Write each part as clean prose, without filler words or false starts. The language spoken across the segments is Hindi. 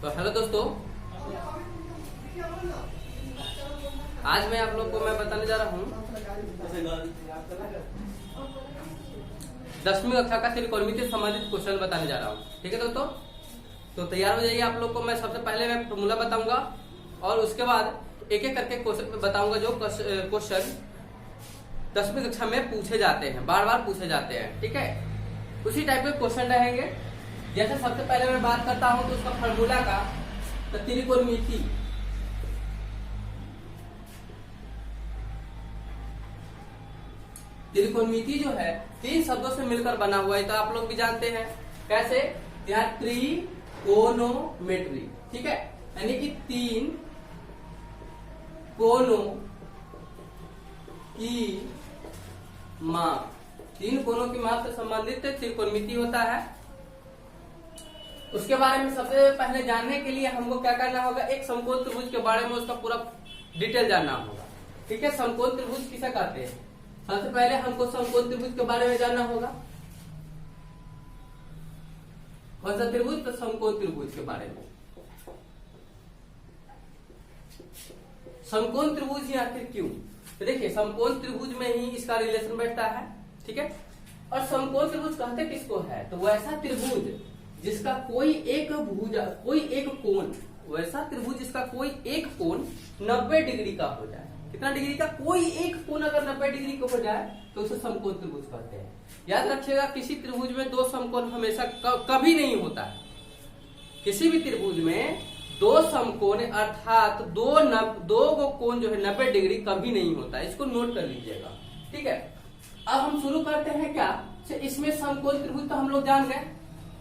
तो हेलो दोस्तों, आज मैं आप लोग को बताने जा रहा हूँ 10वीं कक्षा का त्रिकोणमिति से संबंधित क्वेश्चन बताने जा रहा हूँ। ठीक है दोस्तों, तो तैयार हो जाइए। आप लोग को मैं सबसे पहले मैं फॉर्मूला बताऊंगा और उसके बाद एक एक करके क्वेश्चन बताऊंगा जो क्वेश्चन 10वीं कक्षा में पूछे जाते हैं, बार बार पूछे जाते हैं। ठीक है, उसी टाइप के क्वेश्चन रहेंगे। जैसे सबसे पहले मैं बात करता हूं तो उसका फार्मूला का, तो त्रिकोणमिति जो है 3 शब्दों से मिलकर बना हुआ है, तो आप लोग भी जानते हैं कैसे। यहाँ त्रिकोणोमेट्री, ठीक है, यानी कि 3 कोणों की माप, 3 कोणों की माप से संबंधित त्रिकोणमिति होता है। उसके बारे में सबसे पहले जानने के लिए हमको क्या करना होगा, एक समकोण त्रिभुज के बारे में उसका पूरा डिटेल जानना होगा। ठीक है, समकोण त्रिभुज किसे कहते हैं, सबसे पहले हमको समकोण त्रिभुज के बारे में जानना होगा। कौन सा त्रिभुज, तो समकोण त्रिभुज के बारे में। समकोण त्रिभुज या आखिर क्यों, तो देखिए समकोण त्रिभुज में ही इसका रिलेशन बैठता है। ठीक है, और समकोण त्रिभुज कहते किसको है, तो वैसा त्रिभुज जिसका कोई एक भुजा, कोई एक कोण, वैसा त्रिभुज जिसका कोई एक कोण 90 डिग्री का हो जाए। कितना डिग्री का, कोई एक कोण अगर 90 डिग्री का हो जाए तो उसे समकोण त्रिभुज कहते हैं। याद रखिएगा, किसी त्रिभुज में 2 समकोण हमेशा कभी नहीं होता है। किसी भी त्रिभुज में 2 समकोण अर्थात दो कोण जो है 90 डिग्री कभी नहीं होता है। इसको नोट कर लीजिएगा। ठीक है, अब हम शुरू करते हैं क्या, इसमें समकोण त्रिभुज तो हम लोग जान गए।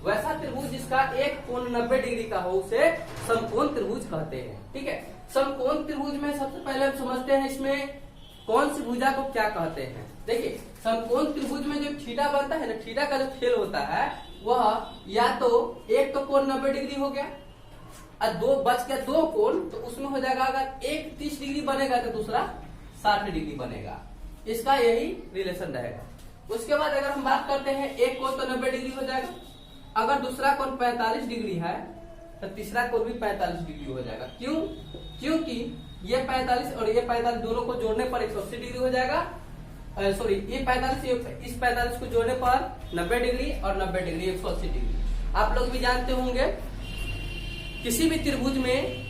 वैसा त्रिभुज जिसका एक कोण 90 डिग्री का हो उसे समकोण त्रिभुज कहते हैं। ठीक है, समकोण त्रिभुज में सबसे पहले हम समझते हैं इसमें कौन सी भुजा को क्या कहते हैं। देखिए समकोण त्रिभुज में जो थीटा बनता है ना, थीटा का जो खेल होता है वह या तो एक तो कोण 90 डिग्री हो गया और 2 बच गया 2 कोण, तो उसमें हो जाएगा अगर एक 30 डिग्री बनेगा तो दूसरा 60 डिग्री बनेगा। इसका यही रिलेशन रहेगा। उसके बाद अगर हम बात करते हैं एक कोण तो 90 डिग्री हो जाएगा, अगर दूसरा कोण 45 डिग्री है तो तीसरा कोण भी 45 डिग्री हो जाएगा। क्यों, क्योंकि ये 45 और ये 45 दोनों को जोड़ने पर 180 डिग्री हो जाएगा। सॉरी, ये 45 इस 45 को जोड़ने पर 90 डिग्री और 90 डिग्री 180 डिग्री। आप लोग भी जानते होंगे किसी भी त्रिभुज में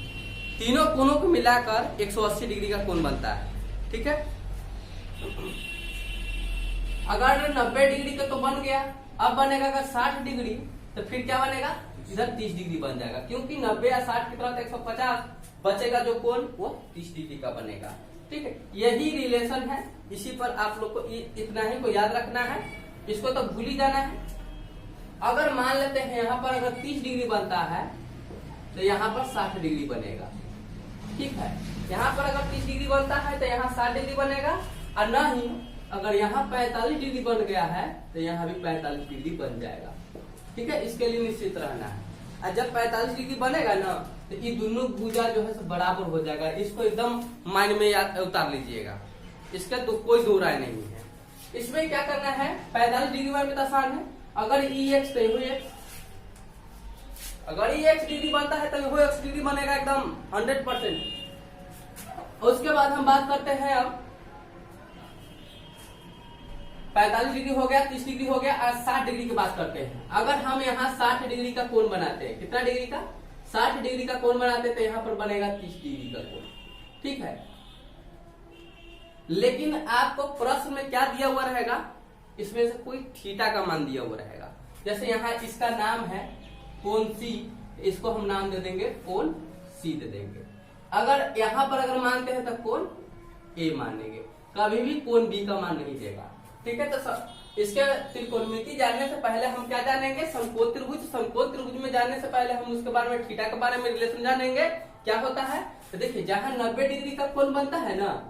तीनों कोणों को मिलाकर 180 डिग्री का कोण बनता है। ठीक है, अगर 90 डिग्री का तो बन गया, अब बनेगा अगर 60 डिग्री तो फिर क्या बनेगा, इधर 30 डिग्री बन जाएगा, क्योंकि 90 या 60 की तरह 150 बचेगा जो कोण वो 30 डिग्री का बनेगा। ठीक है, यही रिलेशन है। इसी पर आप लोग को इतना ही को याद रखना है, इसको तो भूल ही जाना है। अगर मान लेते हैं यहाँ पर अगर 30 डिग्री बनता है तो यहाँ पर 60 डिग्री बनेगा। ठीक है, यहाँ पर अगर 30 डिग्री बनता है तो यहाँ 60 डिग्री बनेगा, और नहीं अगर यहाँ 45 डिग्री बन गया है तो यहाँ भी 45 डिग्री बन जाएगा। ठीक है, इसके लिए निश्चित रहना है। और जब 45 डिग्री बनेगा ना तो ये दोनों भुजा जो है बराबर हो जाएगा। इसको एकदम माइंड में याद उतार लीजिएगा, इसका तो कोई दो राय नहीं है। इसमें क्या करना है, 45 डिग्री वाले तो आसान है। अगर EX तो ये x, अगर EX डिग्री बनता है तो ये x डिग्री बनेगा एकदम 100%। उसके बाद हम बात करते हैं अब 45 डिग्री हो गया, 30 डिग्री हो गया, और 60 डिग्री की बात करते हैं। अगर हम यहाँ 60 डिग्री का कोण बनाते हैं, कितना डिग्री का, 60 डिग्री का कोण बनाते हैं तो यहाँ पर बनेगा 30 डिग्री का कोण। ठीक है, लेकिन आपको प्रश्न में क्या दिया हुआ रहेगा, इसमें से कोई थीटा का मान दिया हुआ रहेगा। जैसे यहाँ इसका नाम है कोण C, इसको हम नाम दे देंगे कोण C दे देंगे। अगर यहाँ पर अगर मानते हैं तो कोण A मानेंगे, कभी भी कोण B का मान नहीं देगा। ठीक है, तो इसके त्रिकोणमिति जानने से पहले हम क्या जानेंगे, समकोण त्रिभुज। समकोण त्रिभुज में जानने से पहले हम उसके बारे में थीटा के बारे में रिलेशन जानेंगे क्या होता है। तो देखिए जहां 90 डिग्री का कोण बनता है ना,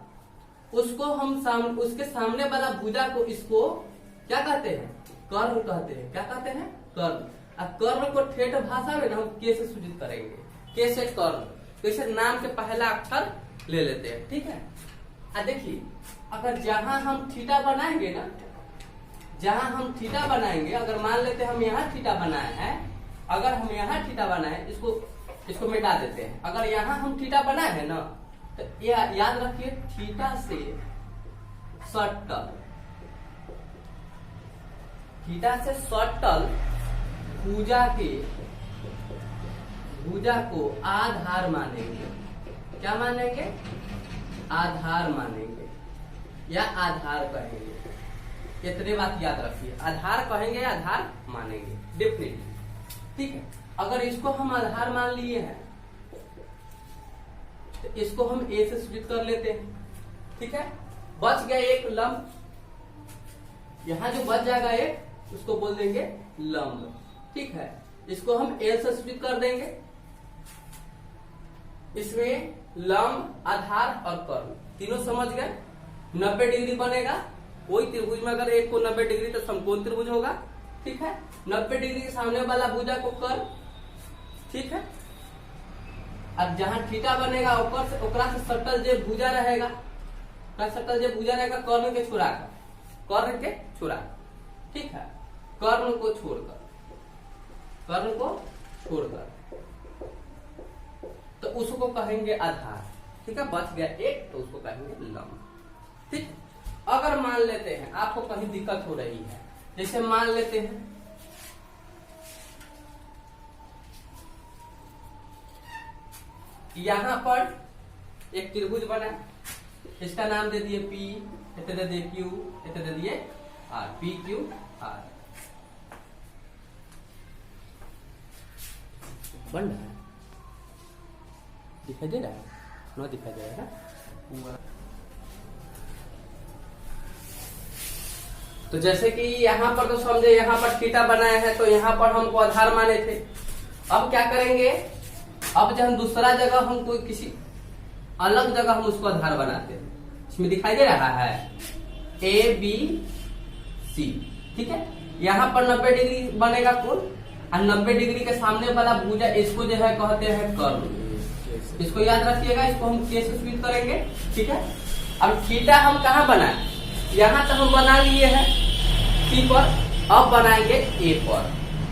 उसको हम उसके सामने वाला भुजा को इसको क्या कहते हैं, कर्ण कहते हैं। क्या कहते हैं, कर्ण। और कर्ण को ठेठ भाषा में हम के से सूचित करेंगे, के से कर्ण। तो इसे नाम के पहला अक्षर ले लेते हैं। ठीक है, देखिए अगर जहां हम थीटा बनाएंगे ना, जहां हम थीटा बनाएंगे, अगर मान लेते हम यहाँ थीटा बनाए हैं, अगर हम यहाँ थीटा बनाए, इसको इसको मिटा देते हैं। अगर यहाँ हम थीटा बना है ना, तो याद रखिए थीटा से सटल, थीटा से सटल भुजा को आधार मानेंगे। क्या मानेंगे? आधार मानेंगे या आधार कहेंगे। इतने बात याद रखिए, आधार कहेंगे, आधार मानेंगे डेफिनेटली। ठीक है, अगर इसको हम आधार मान लिए हैं तो इसको हम ए से सूचित कर लेते हैं। ठीक है, बच गया एक लंब, यहां जो बच जाएगा एक, उसको बोल देंगे लंब। ठीक है, इसको हम एल से सूचित कर देंगे। इसमें लंब, आधार और कर्ण तीनों समझ गए। 90 डिग्री बनेगा। कोई त्रिभुज में अगर एक को 90 डिग्री तो समकोण त्रिभुज होगा। ठीक है, 90 डिग्री के सामने वाला भुजा को कर्ण। ठीक है, अब जहां थीटा बनेगा ओकरा से सटल जे भुजा रहेगा, सटल जे भुजा रहेगा कर्ण के छोड़ा कर, कर्ण के छोड़ा। ठीक है, कर्ण को छोड़कर तो उसको कहेंगे आधार। ठीक है, बच गया एक, तो उसको कहेंगे लंब। ठीक, अगर मान लेते हैं आपको कहीं दिक्कत हो रही है, जैसे मान लेते हैं यहां पर एक त्रिभुज बना, इसका नाम दे दिए P, इतने दे दिए Q, इतने दे दिए R, P Q R। बन रहा है, दिखाई दे रहा है? ना दिखाई दे रहा है। तो जैसे कि यहाँ पर तो समझे, यहाँ पर थीटा बनाया है तो यहाँ पर हमको आधार माने थे। अब क्या करेंगे? अब जब हम दूसरा जगह हम कोई किसी अलग जगह हम उसको आधार बनाते हैं। इसमें दिखाई दे रहा है ABC। ठीक है, यहाँ पर 90 डिग्री बनेगा कोण, और 90 डिग्री के सामने वाला भुजा इसको जो है कहते हैं कर्ण। इसको याद रखिएगा, इसको हम के से सूचित करेंगे। ठीक है, अब थीटा हम कहाँ बनाए? यहाँ तो हम बना लिए हैं P पर, अब बनाएंगे A पर।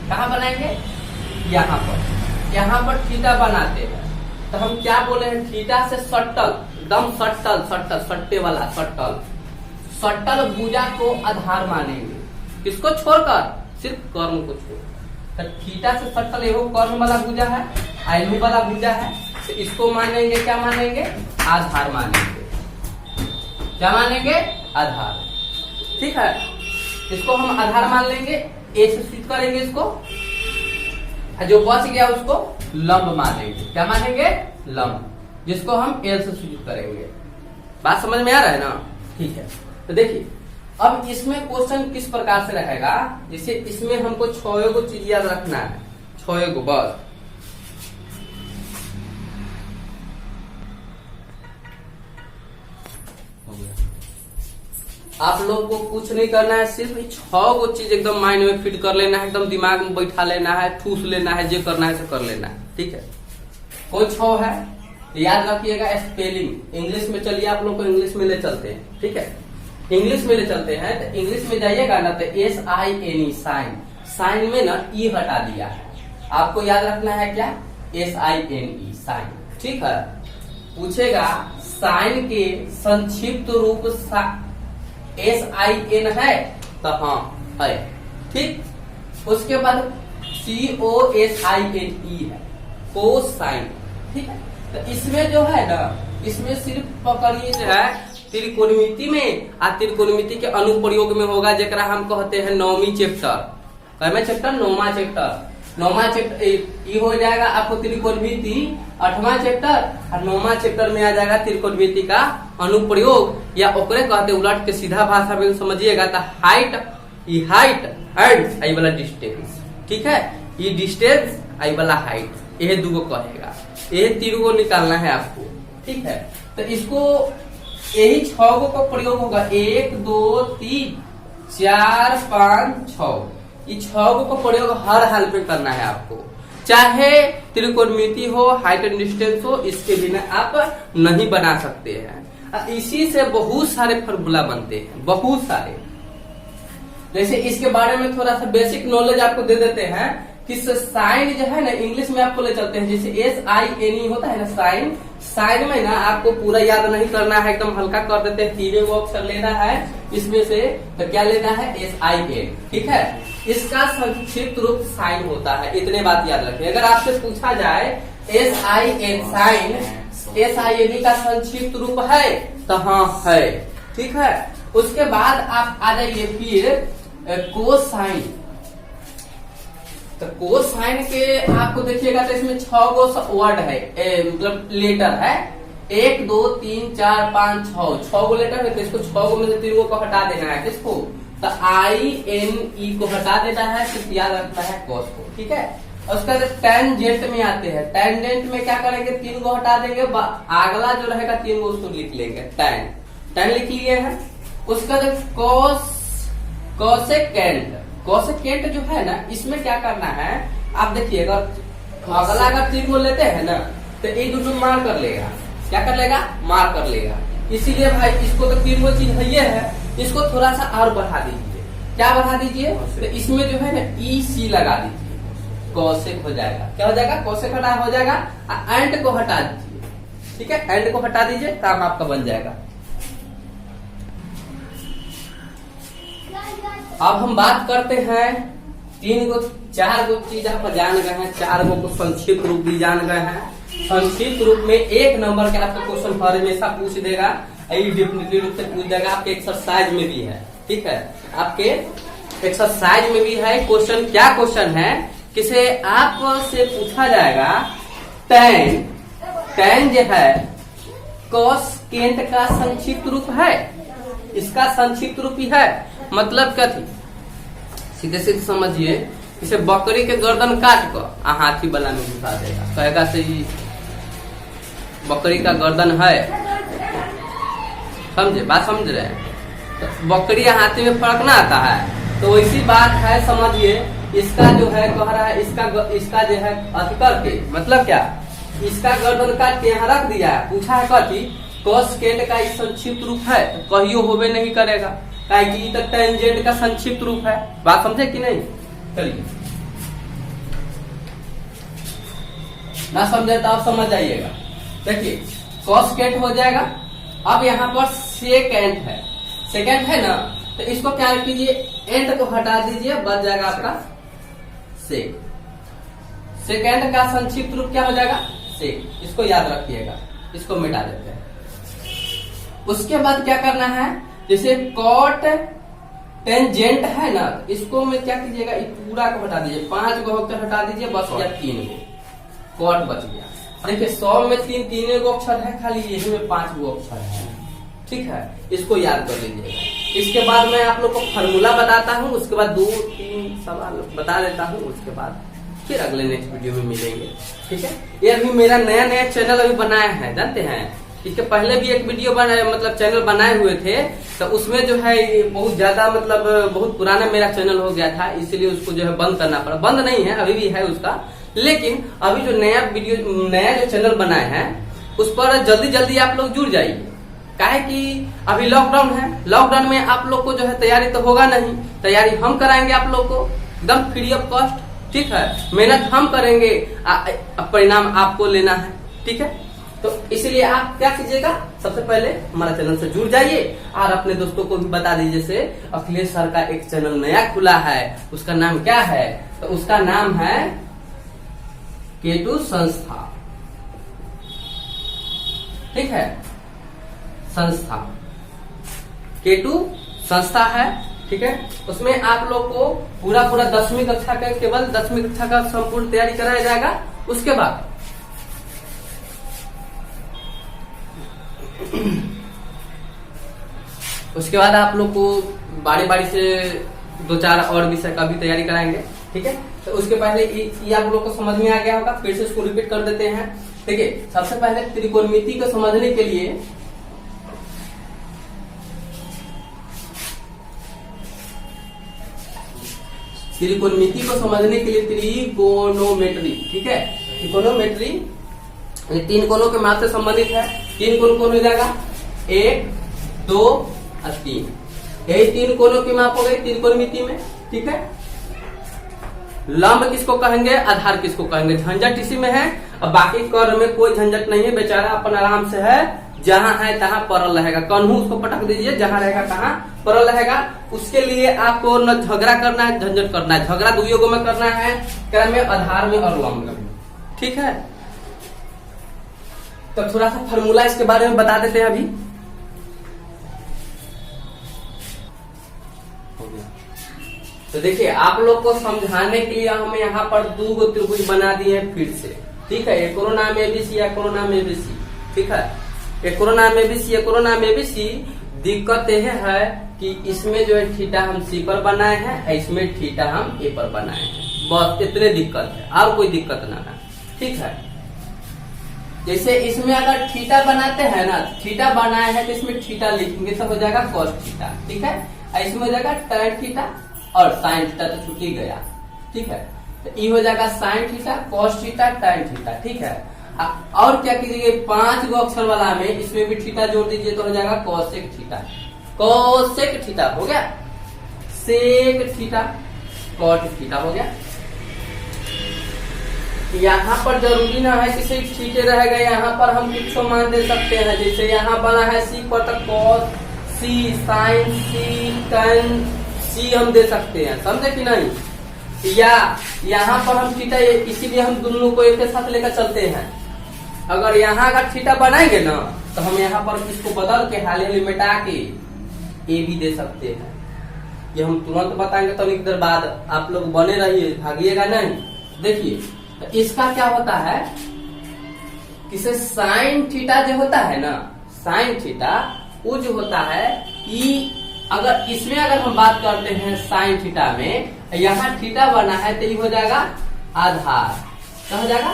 कहाँ बनाएंगे? यहाँ पर। यहाँ पर थीटा बनाते हैं तो हम क्या बोले हैं? थीटा से सटल, एकदम सटल, सट्टे वाला सटल भुजा को आधार मानेंगे। किसको छोड़कर? सिर्फ कर्ण को छोड़। तो थीटा से सटल एगो कर्ण वाला भुजा है, आयु वाला भुजा है, तो इसको मानेंगे, क्या मानेंगे? आधार मानेंगे। क्या मानेंगे? आधार। ठीक है, इसको हम आधार मान लेंगे, ए से सूचित करेंगे इसको, जो बच गया उसको लंब मानेंगे। क्या मानेंगे? लंब, जिसको हम एल से सूचित करेंगे। बात समझ में आ रहा है ना? ठीक है, तो देखिए अब इसमें क्वेश्चन किस प्रकार से रहेगा। जैसे इसमें हमको 6 गो चीज याद रखना है, 6 गो बस। आप लोग को कुछ नहीं करना है, सिर्फ 6 गो चीज एकदम माइंड में फिट कर लेना है, एकदम दिमाग में बैठा लेना है, ठूस लेना है, जो करना है सो कर लेना है। ठीक है, कोई 6 है याद रखिएगा। स्पेलिंग इंग्लिश में, चलिए आप लोग को इंग्लिश में ले चलते हैं। ठीक है, इंग्लिश में ले चलते हैं तो इंग्लिश में जाइएगा ना, तो SINE साइन में ना ई हटा दिया है। आपको याद रखना है क्या? SINE sine. ठीक है, पूछेगा साइन के संक्षिप्त रूप SIN है तो हाँ है। ठीक, उसके बाद COSINE है, कोसाइन। ठीक है, तो इसमें जो है ना, इसमें सिर्फ पकड़िए जो है त्रिकोणमिति में, त्रिकोणमिति के अनुप्रयोग में होगा, जेकरा हम कहते हैं 9वीं चैप्टर। कैमे चैप्टर? 9वां चैप्टर। 9वां चैप्टर ये हो जाएगा आपको त्रिकोणमिति 8वां चैप्टर, और 9वां चैप्टर में आ जाएगा त्रिकोणमिति का अनुप्रयोग, या ओकरे कहते उलट के सीधा भाषा में समझिएगा तो हाइट एंड आई वाला डिस्टेंस। ठीक है, ये डिस्टेंस आई वाला हाइट, ये दूगो कहेगा, ये 3 गो निकालना है आपको। ठीक है, तो इसको यही 6 गो का प्रयोग होगा, 1 2 3 4 5 6। ये 6 गो का प्रयोग हर हाल पे करना है आपको, चाहे त्रिकोणमिति हो, हाइट एंड डिस्टेंस हो, इसके बिना आप नहीं बना सकते हैं। इसी से बहुत सारे फॉर्मूला बनते हैं, बहुत सारे। जैसे इसके बारे में थोड़ा सा बेसिक नॉलेज आपको दे देते हैं किस साइन जो है ना इंग्लिश में आपको ले चलते हैं, जैसे SINE होता है ना साइन, साइन में ना आपको पूरा याद नहीं करना है, एकदम हल्का कर देते हैं, तीनों को अक्षर लेना है इसमें से, तो क्या लेना है SIN, ठीक है। इसका संक्षिप्त रूप साइन होता है, इतने बात याद रखें। अगर आपसे पूछा जाए SIN साइन, SINE का संक्षिप्त रूप है तो हाँ है, ठीक है। उसके बाद आप आ जाइए फिर कोसाइन, तो कोसाइन के आपको देखिएगा तो इसमें 6 गो वर्ड है, मतलब लेटर है, 1 2 3 4 5 6 गो लेटर है। तो इसको 6 गो में से 3 गो को हटा देना है, किसको, तो INE को हटा देना है, सिर्फ याद रखना है कोस को, ठीक है। उसके बाद टेंजेंट में आते हैं, टेंजेंट में क्या करेंगे, 3 गो हटा देंगे, अगला जो रहेगा 3 गो उसको लिख लेंगे, टेन लिख लिए हैं। उसका कोसेकेंट, कोसेकेंट जो है ना इसमें क्या करना है, आप देखिएगा अगला अगर 3 गो लेते हैं ना तो एक दूसरे मार कर लेगा, क्या कर लेगा, मार कर लेगा। इसीलिए भाई इसको तो 3 गो चीज है, इसको थोड़ा सा और बढ़ा दीजिए, क्या बढ़ा दीजिए, तो इसमें जो है ना EC लगा दीजिए, कौशिक हो जाएगा, क्या हो जाएगा, कौशिक हटा हो जाएगा। एंड को हटा दीजिए, ठीक है, एंड को हटा दीजिए, काम आपका बन जाएगा। अब हम बात करते हैं 4 गो चीज आप जान गए हैं, 4 गो को संक्षिप्त रूप भी जान गए हैं। संक्षिप्त रूप में 1 नंबर का आपका क्वेश्चन हर हमेशा पूछ देगा, डेफिनेटली रूप से पूछ देगा, आपके एक्सरसाइज में भी है, ठीक है, आपके एक्सरसाइज में भी है क्वेश्चन। क्या क्वेश्चन है, किसे आपसे पूछा जाएगा, टेन जो है कोसेकेंट का संक्षिप्त रूप है, इसका संक्षिप्त रूप ही है, मतलब क्या थी, सीधे सीधे समझिए, इसे बकरी के गर्दन काट कर हाथी वाला में घुसा देगा, कहेगा से बकरी का गर्दन है, समझे, बात समझ रहे हैं। तो बकरी या हाथी में फर्क ना आता है, तो वैसी बात है, समझिए। इसका जो है कह रहा है, इसका जो है अधिकार के मतलब क्या, इसका गर्दन काट के यहाँ रख दिया, पूछा है कथी, कोसेकेंट का संक्षिप्त रूप है, तो कहियो होबे नहीं करेगा, कि तो टेंजेंट का संक्षिप्त रूप है, बात समझे कि नहीं। चलिए, ना समझे तो आप समझ जाइएगा। देखिए कोसेकेंट हो जाएगा। अब यहाँ पर सेकेंड है, सेकेंड है ना, तो इसको क्या कीजिए, एंड को हटा दीजिए, बच जाएगा आपका सेक। सेकेंड का संक्षिप्त रूप क्या हो जाएगा, सेक, इसको याद रखिएगा, इसको मिटा देते हैं। उसके बाद क्या करना है, जैसे कॉट टेंजेंट है ना, इसको में क्या कीजिएगा, पूरा को हटा दीजिए, 5 गो अक्षर हटा दीजिए, बस गया 3 गो, कॉट बच गया। देखिए 100 में 3 गो अक्षर है, खाली यही में 5 गो अक्षर है, ठीक है, इसको याद कर लीजिएगा। इसके बाद मैं आप लोग को फार्मूला बताता हूँ, उसके बाद 2-3 सवाल बता देता हूँ, उसके बाद फिर अगले नेक्स्ट वीडियो में मिलेंगे, ठीक है। ये अभी मेरा नया चैनल अभी बनाया है, जानते हैं, इसके पहले भी एक वीडियो बनाए, मतलब चैनल बनाए हुए थे, तो उसमें जो है बहुत ज्यादा, मतलब बहुत पुराना मेरा चैनल हो गया था, इसलिए उसको जो है बंद करना पड़ा। बंद नहीं है, अभी भी है उसका, लेकिन अभी जो नया जो चैनल बनाए हैं उस पर जल्दी आप लोग जुड़ जाइए। काहे कि अभी लॉकडाउन है, लॉकडाउन में आप लोग को जो है तैयारी तो होगा नहीं, तैयारी हम कराएंगे आप लोग को एकदम फ्री ऑफ कॉस्ट, ठीक है, मेहनत हम करेंगे, परिणाम आपको लेना है, ठीक है। तो इसलिए आप क्या कीजिएगा, सबसे पहले हमारा चैनल से जुड़ जाइए और अपने दोस्तों को भी बता दीजिए। से अखिलेश सर का एक चैनल नया खुला है, उसका नाम क्या है, तो उसका नाम है केटू संस्था, ठीक है, संस्था केटू संस्था है, ठीक है। उसमें आप लोग को पूरा 10वीं कक्षा का, केवल 10वीं कक्षा का संपूर्ण तैयारी कराया जाएगा। उसके बाद आप लोग को बारी से 2-4 और विषय का भी तैयारी कराएंगे, ठीक है। तो उसके पहले ये आप लोग को समझ में आ गया होगा, फिर से इसको रिपीट कर देते हैं। देखिए सबसे पहले त्रिकोणमिति को समझने के लिए त्रिकोणोमेट्री, ठीक है, त्रिकोणोमेट्री 3 कोणों के माप से संबंधित है। 3 कोण कौन हो जाएगा, 1, 2 और 3, यही 3 कोणों की माप हो गई त्रिकोणमिति में, ठीक है। लंब किसको कहेंगे, आधार किसको कहेंगे, झंझट इसी में है। अब बाकी कर्म में कोई झंझट नहीं है, बेचारा अपन आराम से है, जहां है तहां पड़ल रहेगा। कन्हू उसको पटक दीजिए, जहां रहेगा तहां पड़ल रहेगा। उसके लिए आपको न झगड़ा करना है, झंझट करना है। झगड़ा दो योगों में करना है, क्रम में, आधार में और लंब में। ठीक है, तो थोड़ा सा फॉर्मूला इसके बारे में बता देते हैं अभी। तो देखिए, आप लोग को समझाने के लिए हम यहाँ पर 2 त्रिभुज बना दिए हैं फिर से। ठीक है, एक नाम एबीसी, एक नाम एबीसी। ठीक है, एक नाम एबीसी, एक नाम एबीसी। दिक्कत यह है कि इसमें जो है थीटा हम सी पर बनाए हैं, इसमें थीटा हम ए पर बनाए हैं। बस इतने दिक्कत है, और कोई दिक्कत ना है। ठीक है, जैसे इसमें अगर थीटा बनाते हैं ना, थीटा बनाए हैं तो इसमें थीटा लिखेंगे तो हो जाएगा कॉस थीटा। ठीक है, इसमें हो जाएगा tan थीटा और साइन थीटा, तो छुट्टी गया। ठीक है, तो ये हो जाएगा sine theta, cos theta, tan theta. ठीक है, और क्या कीजिए, 5 गो अक्षर वाला में इसमें भी थीटा जोड़ दीजिए तो हो जाएगा कोसेक थीटा। कोसेक थीटा हो गया, सेक थीटा, कॉट थीटा हो गया। यहाँ पर जरूरी ना है कि सिर्फ थीटे रहेगा, यहाँ पर हम कुछ मान दे सकते हैं। जैसे यहाँ बना है सी पर, तो कॉस सी, साइन सी, tan सी हम दे सकते हैं, समझे कि नहीं। या यहाँ पर हम थीटा, इसीलिए हम दोनों को एक साथ लेकर चलते हैं। अगर यहाँ अगर थीटा बनाएंगे ना, तो हम यहाँ पर इसको बदल के हाल मिटा के ए भी दे सकते हैं। ये हम तुरंत बताएंगे, तो एक देर बाद आप लोग बने रहिए, भागिएगा नहीं। देखिए, तो इसका क्या होता है, किसे साइन थीटा जो होता है ना, साइन थीटा वो जो होता है, ई अगर इसमें अगर हम बात करते हैं साइन थीटा में, यहाँ थीटा बना है तो ये हो जाएगा आधार। क्या हो जाएगा,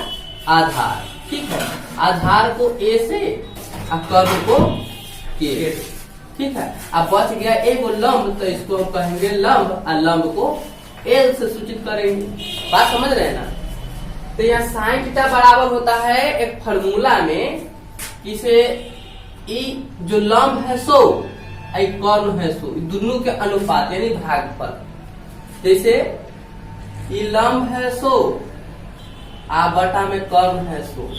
आधार। ठीक है, आधार को ए से और कर्म को के। ठीक है, अब बच गया एगो लंब, तो इसको हम कहेंगे लंब, और लंब को एल से सूचित करेंगे। बात समझ रहे हैं ना। तो यहाँ साइन थीटा बराबर होता है एक फॉर्मूला में, इसे ई जो लंब है सो, कर्ण है सो, दोनों के अनुपात यानी भागफल। जैसे ये लंब है सो, आ बटा में कर्ण है सो।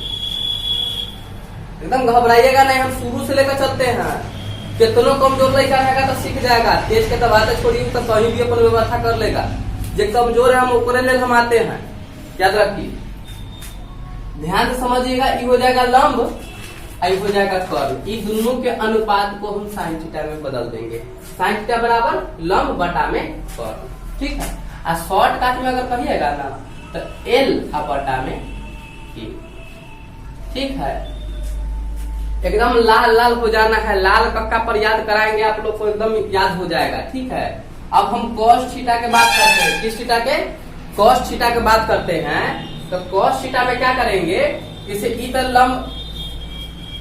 एकदम घबराइएगा नहीं, हम शुरू से लेकर चलते हैं। कितनों कमजोर लड़का रहेगा तो सीख जाएगा, तेज के दबाते छोड़िए तो कहीं भी अपन व्यवस्था कर लेगा। जो कमजोर है हम ओकरे लेल हम आते हैं, याद रखिए, ध्यान से समझिएगा। ये हो जाएगा लंब, आई हो जाएगा कर्व। ये दोनों के अनुपात को हम साइन थीटा में बदल देंगे। साइन थीटा बराबर लंब बटा में कर्व। ठीक है, और शॉर्टकट में अगर कहिएगा ना, तो एल बटा में ए। ठीक है, एकदम लाल लाल हो जाना है, लाल कक्का पर याद कराएंगे आप लोग को, एकदम याद हो जाएगा। ठीक है, अब हम कॉस थीटा के बात करते हैं। किस थीटा के, कॉस थीटा के बात करते हैं। तो कॉस थीटा में क्या करेंगे, इसे इधर लंब,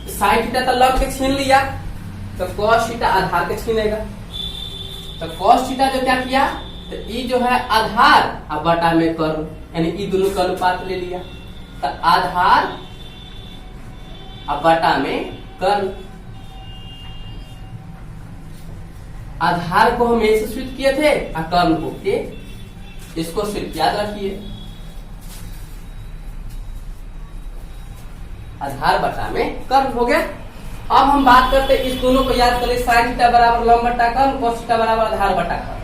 साइन थीटा तो लंब के छीन लिया, तो कॉस थीटा आधार के छीनेगा। तो कॉस थीटा जो क्या किया, तो ये जो है आधार और बटा में कर्व, यानी ये दोनों का अनुपात ले लिया। तो आधार और बटा में कर्व। आधार को हम ए से स्वीट किए थे और कर्व को के, इसको स्वीट याद रखिए। आधार बटा में कर्व हो गया। अब हम बात करते हैं, इस दोनों को याद करें। साइन थीटा बराबर लंब बटा कर्व, कॉस थीटा बराबर आधार बटा कर्व।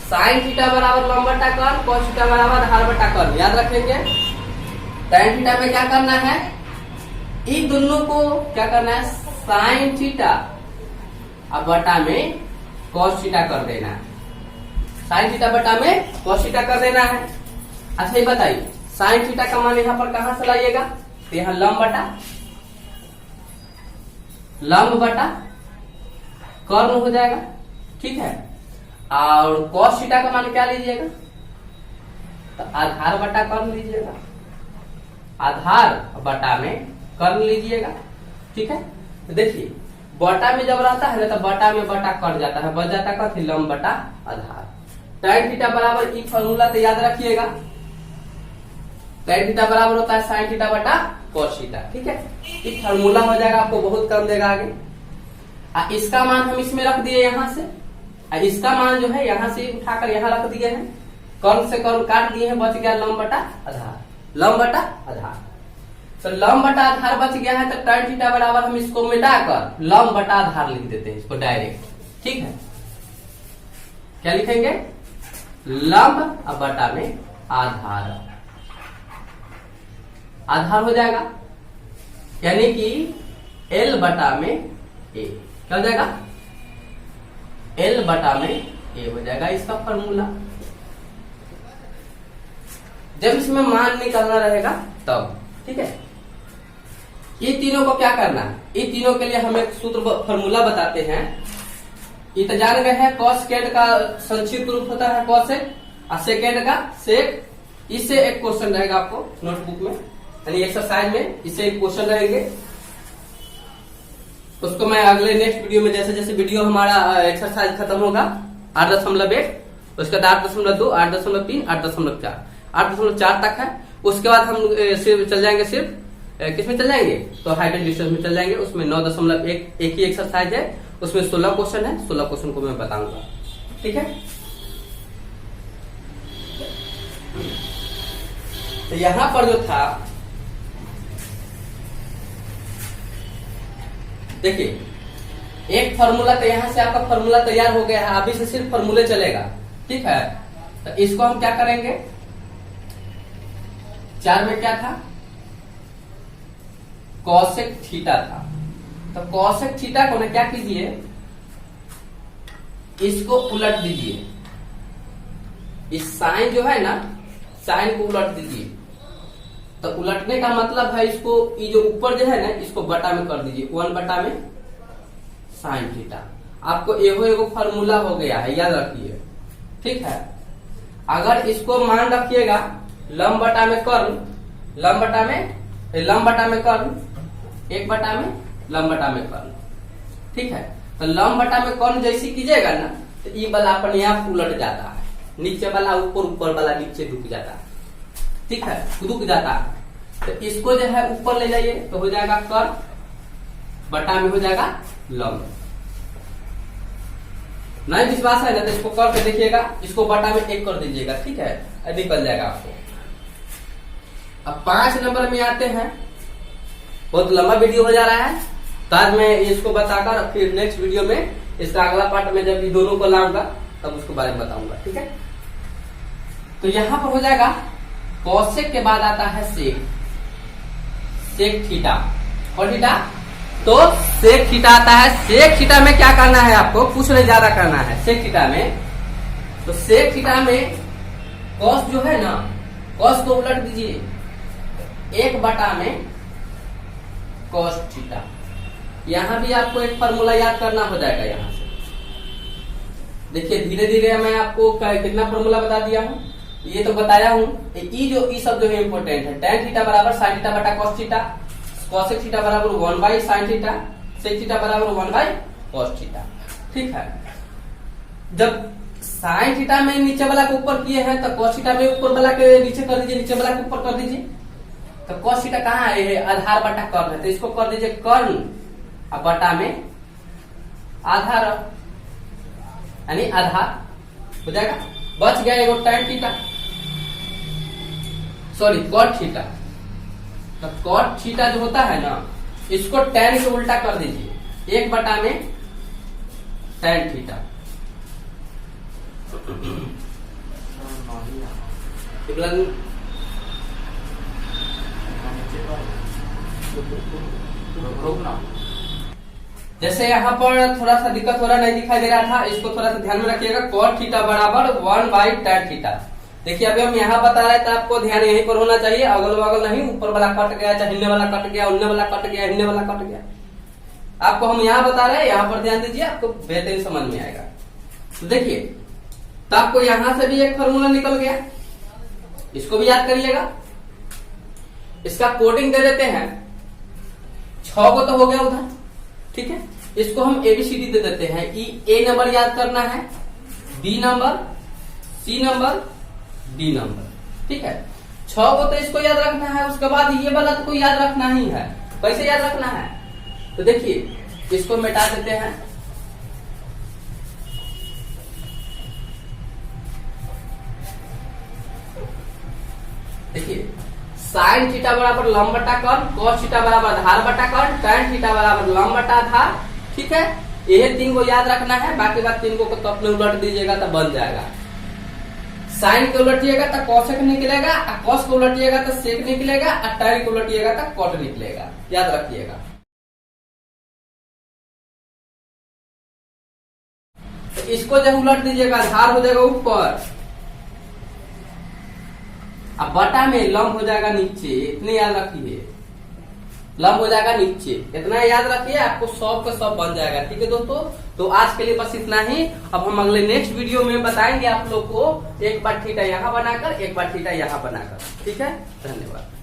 साइन थीटा बराबर लंब बटा कर्व, कॉस थीटा बराबर आधार बटा कर्व, याद रखेंगे। tan थीटा में क्या करना है, इन दोनों को क्या करना है, साइन थीटा अब बटा में कॉस थीटा कर देना है। साइन थीटा बटा में कॉस थीटा कर देना है। अच्छा ये बताइए, साइन थीटा का मान यहाँ पर कहां से लाइएगा, तो यहाँ लंब बटा कर्ण हो जाएगा। ठीक है, और कॉस थीटा का मान क्या लीजिएगा, तो आधार बटा कर्ण लीजिएगा। आधार बटा में कर्ण लीजिएगा। ठीक है, तो देखिए बटा में जब रहता है ना, तो बटा में बटा कट जाता है, बच जाता है लंब बटा आधार। tan थीटा बराबर ई फॉर्मूला तो याद रखिएगा। tan थीटा बराबर होता है साइन थीटा बटा कॉस थीटा। ठीक है, ये फॉर्मूला हो जाएगा, आपको बहुत कम देगा आगे। इसका मान हम इसमें रख दिए यहाँ से, इसका मान जो है यहाँ से उठाकर यहाँ रख दिए हैं। कर्ण से कर्ण काट दिए हैं, बच गया लंब बटा आधार, लंब बटा आधार। तो लंब बटा आधार बच गया है, तो tan थीटा बराबर हम इसको मिटाकर लंब बटा आधार लिख देते हैं इसको डायरेक्ट, ठीक है। क्या लिखेंगे, लंब और बटा में आधार, आधार हो जाएगा, यानी कि L बटा में A, क्या हो जाएगा, L बटा में A हो जाएगा इसका फॉर्मूला। जब इसमें मान निकालना रहेगा तब, ठीक है। ये तीनों को क्या करना है, ये तीनों के लिए हम एक सूत्र फॉर्मूला बताते हैं। ये तो जान गए हैं, कॉसेक का संक्षिप्त रूप होता है कॉसेक, और सेकेंड का सेक। इससे एक क्वेश्चन रहेगा आपको नोटबुक में, यानी एक्सरसाइज में इससे एक क्वेश्चन रहेंगे। उसको मैं अगले नेक्स्ट वीडियो में, जैसे जैसे वीडियो हमारा एक्सरसाइज खत्म होगा 8.1, उसके बाद 8.2, 8.3, 8.4, 8.4 तक है। उसके बाद हम सिर्फ चल जाएंगे, सिर्फ किसमें चल जाएंगे, तो हाइट एंड डिस्टेंस में चल जाएंगे। उसमें 9.1 एक ही एक्सरसाइज है, उसमें 16 क्वेश्चन है, 16 क्वेश्चन को मैं बताऊंगा, ठीक है। तो यहां पर जो था, देखिए एक फॉर्मूला, तो यहां से आपका फॉर्मूला तैयार हो गया है, अभी से सिर्फ फॉर्मूले चलेगा, ठीक है। तो इसको हम क्या करेंगे, 4 में क्या था, कॉसेक थीटा था। तो कॉसेक थीटा को ना क्या कीजिए, इसको उलट दीजिए, इस साइन जो है ना, साइन को उलट दीजिए। तो उलटने का मतलब है, इसको ये जो ऊपर जो है ना, इसको बटा में कर दीजिए, 1 बटा में साइन थीटा। आपको एगो फॉर्मूला हो गया है, याद रखिए, ठीक है। अगर इसको मान रखिएगा लंब बटा में कर्ण, लंब बटा में कर्ण, 1 बटा में लंब बटा में कर्ण, ठीक है। तो लंब बटा में कर्ण जैसी कीजिएगा ना, तो ये वाला अपने आप उलट जाता है, नीचे वाला ऊपर, ऊपर वाला नीचे झुक जाता है, ठीक है, रुक जाता है। तो इसको जो है ऊपर ले जाइए, तो हो जाएगा कर्ण, बटा में हो जाएगा लंब। नहीं विश्वास है ना, तो इसको करके देखिएगा, इसको बटा में 1 कर दीजिएगा, ठीक है, निकल जाएगा आपको। अब 5 नंबर में आते हैं, बहुत लंबा वीडियो हो जा रहा है, तो आज मैं इसको बताकर फिर नेक्स्ट वीडियो में इसका अगला पार्ट में जब ये दोनों को लाऊंगा तब उसके बारे में बताऊंगा, ठीक है। तो यहां पर हो जाएगा कॉसेक के बाद आता है सेक, सेक थीटा और थीटा, तो सेक थीटा आता है। सेक थीटा में क्या करना है आपको, कुछ नहीं ज्यादा करना है सेक थीटा में। तो सेक थीटा में कॉस जो है ना, कॉस को उलट दीजिए, 1 बटा में कॉस थीटा। यहां भी आपको एक फॉर्मूला याद करना हो जाएगा। यहां से देखिए धीरे धीरे मैं आपको कितना फॉर्मूला बता दिया हूं, ये तो बताया हूं। ई शब्द जो है इंपोर्टेंट है, tan थीटा बराबर sin थीटा बटा cos थीटा, cosec थीटा बराबर 1 by sin theta, sec theta बराबर 1 बाई cos थीटा, ठीक है। जब sin थीटा में नीचे वाला को ऊपर किए हैं, तो cos थीटा में ऊपर वाला के नीचे कर दीजिए, नीचे वाला को ऊपर कर दीजिए। तो cos थीटा कहाँ है, आधार बटा कर्ण है, तो इसको कर दीजिए कर्ण और बटा में आधार, यानी आधार हो जाएगा। बच गया एगो tan theta, sorry cot theta. तो cot थीटा जो होता है ना, इसको tan से उल्टा कर दीजिए, 1 बटा में tan थीटा। जैसे यहाँ पर थोड़ा सा दिक्कत हो रहा, नहीं दिखाई दे रहा था, इसको थोड़ा सा ध्यान में रखिएगा। cot थीटा बराबर 1 बाई tan थीटा। देखिए अभी हम यहाँ बता रहे थे, आपको ध्यान यहीं पर होना चाहिए, अगल बगल नहीं, ऊपर वाला कट गया, चाहे हिलने वाला कट गया, उड़ने वाला कट गया, हिलने वाला कट गया। आपको हम यहाँ बता रहे हैं, यहाँ पर ध्यान दीजिए, आपको बेहतरीन समझ में आएगा। तो देखिए, तो आपको यहां से भी एक फॉर्मूला निकल गया, इसको भी याद करिएगा। इसका कोडिंग दे देते हैं, 6 को तो हो गया उधर, ठीक है। इसको हम ABCD दे देते हैं। A नंबर याद करना है, B number, C number, D number, ठीक है। 6 को तो इसको याद रखना है, उसके बाद ये वाला तो कोई याद रखना ही है। कैसे याद रखना है, तो देखिए इसको मिटा देते हैं, साइन थीटा बराबर लंब बटा कर्ण, कॉस थीटा बराबर धार बटा कर्ण, tan थीटा बराबर लंब बटा धार। ठीक है, ये 3 को याद रखना है, बाकी बात 3 को तो अपने उलट दीजिएगा तो बन जाएगा। साइन को उलटिएगा तो कॉसेक निकलेगा, कॉस को उलटिएगा तो सेक निकलेगा, और tan को उलटिएगा तो कॉट निकलेगा, याद रखिएगा। तो इसको जब उलट दीजिएगा धार हो जाएगा ऊपर, अब बटा में लंब हो जाएगा नीचे, इतने याद रखिए, लंब हो जाएगा नीचे, इतना याद रखिए, आपको 100 का 100 बन जाएगा। ठीक है दोस्तों, तो आज के लिए बस इतना ही। अब हम अगले नेक्स्ट वीडियो में बताएंगे आप लोग को एक बार थीटा यहाँ बनाकर, एक बार थीटा यहाँ बनाकर। ठीक है, धन्यवाद।